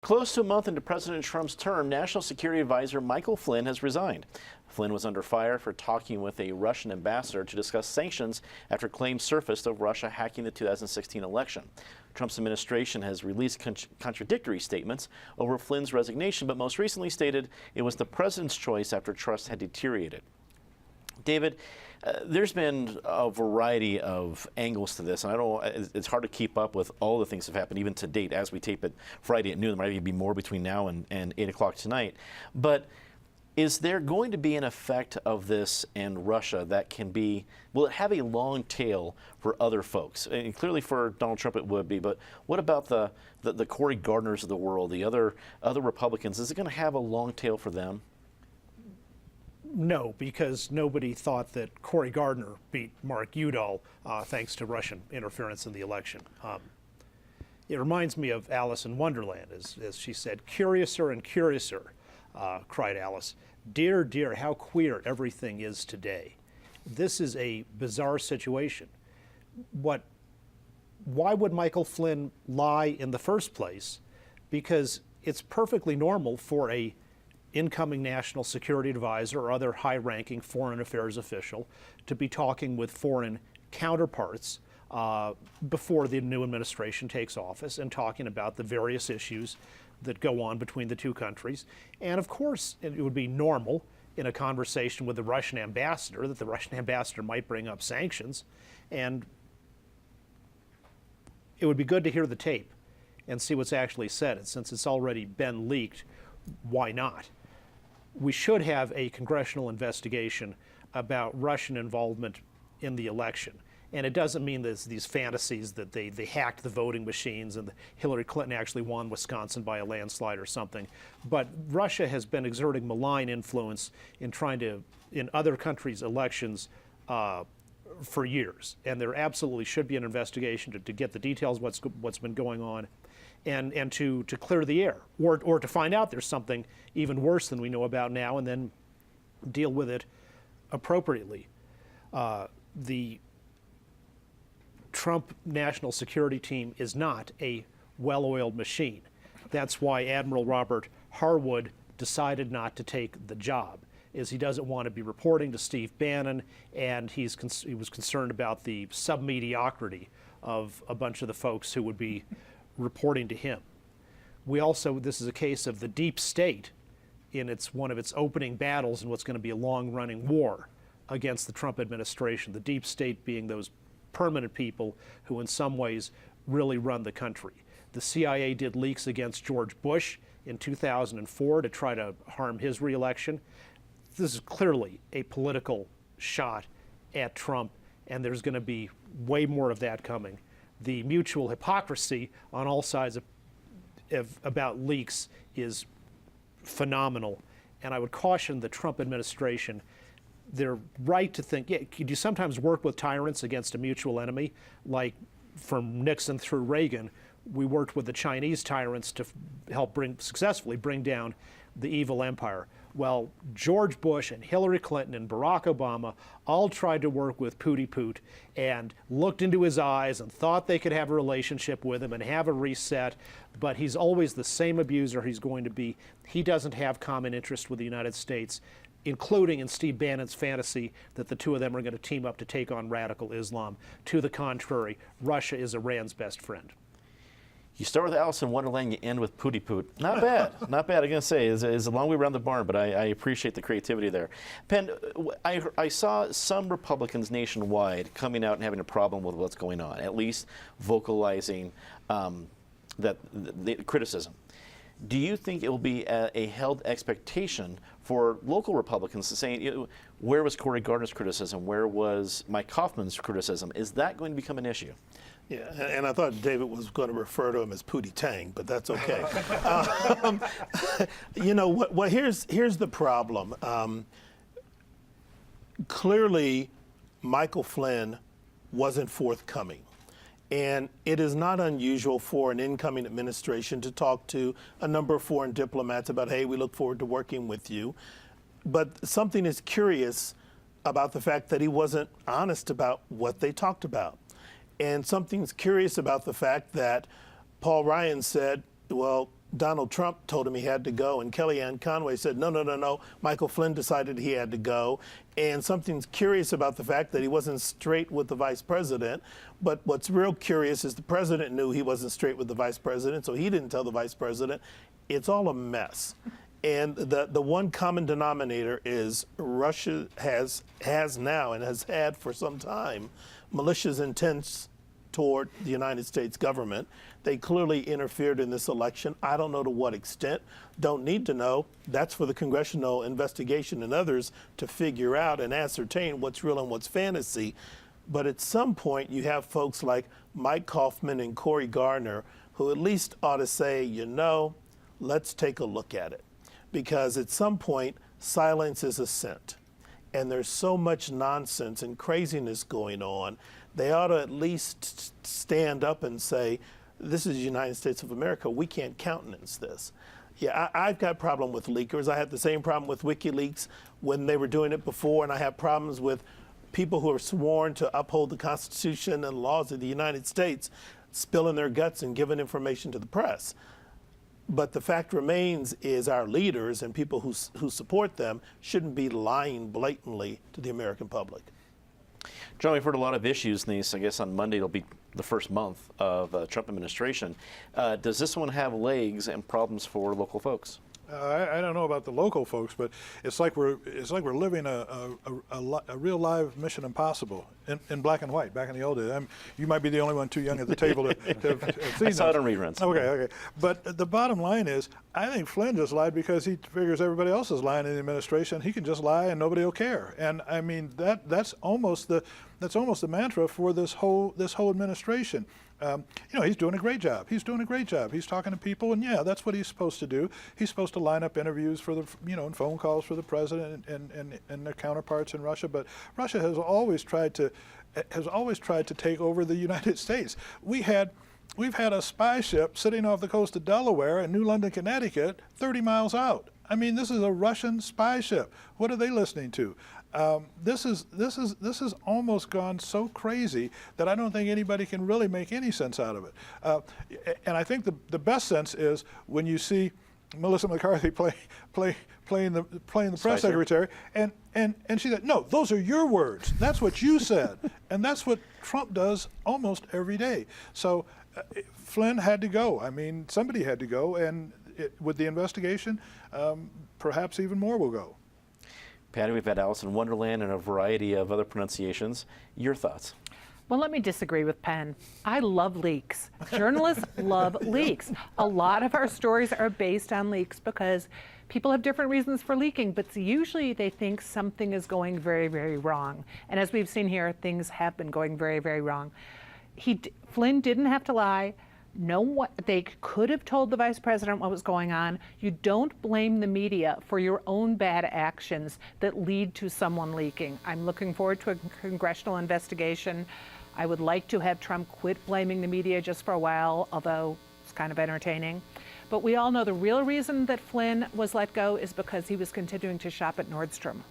Close to a month into President Trump's term, National Security Advisor Michael Flynn has resigned. Flynn was under fire for talking with a Russian ambassador to discuss sanctions after claims surfaced of Russia hacking the 2016 election. Trump's administration has released contradictory statements over Flynn's resignation, but most recently stated it was the president's choice after trust had deteriorated. David, there's been a variety of angles to this, and it's hard to keep up with all the things that have happened, even to date, as we tape it Friday at noon. There might even be more between now and 8 o'clock tonight. But is there going to be an effect of this and Russia that can be, will it have a long tail for other folks? And clearly for Donald Trump it would be, but what about the Cory Gardners of the world, the other Republicans? Is it going to have a long tail for them? No, because nobody thought that Cory Gardner beat Mark Udall thanks to Russian interference in the election. It reminds me of Alice in Wonderland, as she said, "Curiouser and curiouser," cried Alice. "Dear, dear, how queer everything is today." This is a bizarre situation. Why would Michael Flynn lie in the first place? Because it's perfectly normal for a incoming national security advisor or other high-ranking foreign affairs official to be talking with foreign counterparts before the new administration takes office and talking about the various issues that go on between the two countries. And of course, it would be normal in a conversation with the Russian ambassador that the Russian ambassador might bring up sanctions, and it would be good to hear the tape and see what's actually said. And since it's already been leaked, why not? We should have a congressional investigation about Russian involvement in the election. And it doesn't mean there's these fantasies that they hacked the voting machines and Hillary Clinton actually won Wisconsin by a landslide or something. But Russia has been exerting malign influence in in other countries' elections for years. And there absolutely should be an investigation to get the details of what's been going on. And to clear the air, or to find out there's something even worse than we know about now and then deal with it appropriately. The Trump national security team is not a well-oiled machine. That's why Admiral Robert Harwood decided not to take the job, is he doesn't want to be reporting to Steve Bannon, and he was concerned about the sub-mediocrity of a bunch of the folks who would be reporting to him. This is a case of the deep state in one of its opening battles in what's going to be a long-running war against the Trump administration, the deep state being those permanent people who in some ways really run the country. The CIA did leaks against George Bush in 2004 to try to harm his reelection. This is clearly a political shot at Trump, and there's going to be way more of that coming. The mutual hypocrisy on all sides about leaks is phenomenal. And I would caution the Trump administration, they're right to think, yeah, could you sometimes work with tyrants against a mutual enemy? Like from Nixon through Reagan, we worked with the Chinese tyrants to help successfully bring down the evil empire. Well, George Bush and Hillary Clinton and Barack Obama all tried to work with Pooty Poot and looked into his eyes and thought they could have a relationship with him and have a reset, but he's always the same abuser he's going to be. He doesn't have common interest with the United States, including in Steve Bannon's fantasy that the two of them are going to team up to take on radical Islam. To the contrary, Russia is Iran's best friend. You start with Alice in Wonderland, you end with Pooty Poot. Not bad, not bad. I'm going to say it's a long way around the barn, but I appreciate the creativity there. Penn, I saw some Republicans nationwide coming out and having a problem with what's going on, at least vocalizing the criticism. Do you think it will be a held expectation for local Republicans to say, where was Cory Gardner's criticism? Where was Mike Hoffman's criticism? Is that going to become an issue? Yeah, and I thought David was going to refer to him as Pootie Tang, but that's okay. Here's the problem. Clearly, Michael Flynn wasn't forthcoming. And it is not unusual for an incoming administration to talk to a number of foreign diplomats about, hey, we look forward to working with you. But something is curious about the fact that he wasn't honest about what they talked about. And something's curious about the fact that Paul Ryan said, well, Donald Trump told him he had to go, and Kellyanne Conway said, no, no, no, no. Michael Flynn decided he had to go. And something's curious about the fact that he wasn't straight with the vice president. But what's real curious is the president knew he wasn't straight with the vice president, so he didn't tell the vice president. It's all a mess. And the one common denominator is Russia has now and has had for some time malicious intents toward the United States government. They clearly interfered in this election. I don't know to what extent. Don't need to know. That's for the congressional investigation and others to figure out and ascertain what's real and what's fantasy. But at some point, you have folks like Mike Kaufman and Cory Gardner who at least ought to say, you know, let's take a look at it. Because at some point, silence is assent. And there's so much nonsense and craziness going on. They ought to at least stand up and say, this is the United States of America. We can't countenance this. Yeah, I've got a problem with leakers. I had the same problem with WikiLeaks when they were doing it before, and I have problems with people who are sworn to uphold the Constitution and laws of the United States spilling their guts and giving information to the press. But the fact remains is our leaders and people who support them shouldn't be lying blatantly to the American public. John, we've heard a lot of issues in these. I guess on Monday it'll be the first month of the Trump administration. Does this one have legs and problems for local folks? I don't know about the local folks, but it's like we're living a real live Mission Impossible in black and white back in the old days. You might be the only one too young at the table to have seen I saw those. it on reruns. Okay. But the bottom line is, I think Flynn just lied because he figures everybody else is lying in the administration. He can just lie and nobody will care. And I mean that's almost the mantra for this whole administration. He's doing a great job. He's talking to people, and yeah, that's what he's supposed to do. He's supposed to line up interviews for and phone calls for the president and their counterparts in Russia. But Russia has always tried to take over the United States. We've had a spy ship sitting off the coast of Delaware in New London, Connecticut, 30 miles out. I mean, this is a Russian spy ship. What are they listening to? This has almost gone so crazy that I don't think anybody can really make any sense out of it. And I think the best sense is when you see Melissa McCarthy playing the press secretary, and she said, "No, those are your words. That's what you said," and that's what Trump does almost every day. So Flynn had to go. I mean, somebody had to go, and with the investigation, perhaps even more will go. Patty, we've had Alice in Wonderland and a variety of other pronunciations. Your thoughts? Well, let me disagree with Penn. I love leaks. Journalists love leaks. A lot of our stories are based on leaks because people have different reasons for leaking, but usually they think something is going very, very wrong. And as we've seen here, things have been going very, very wrong. Flynn didn't have to lie. They could have told the vice president what was going on. You don't blame the media for your own bad actions that lead to someone leaking. I'm looking forward to a congressional investigation. I would like to have Trump quit blaming the media just for a while, although it's kind of entertaining. But we all know the real reason that Flynn was let go is because he was continuing to shop at Nordstrom.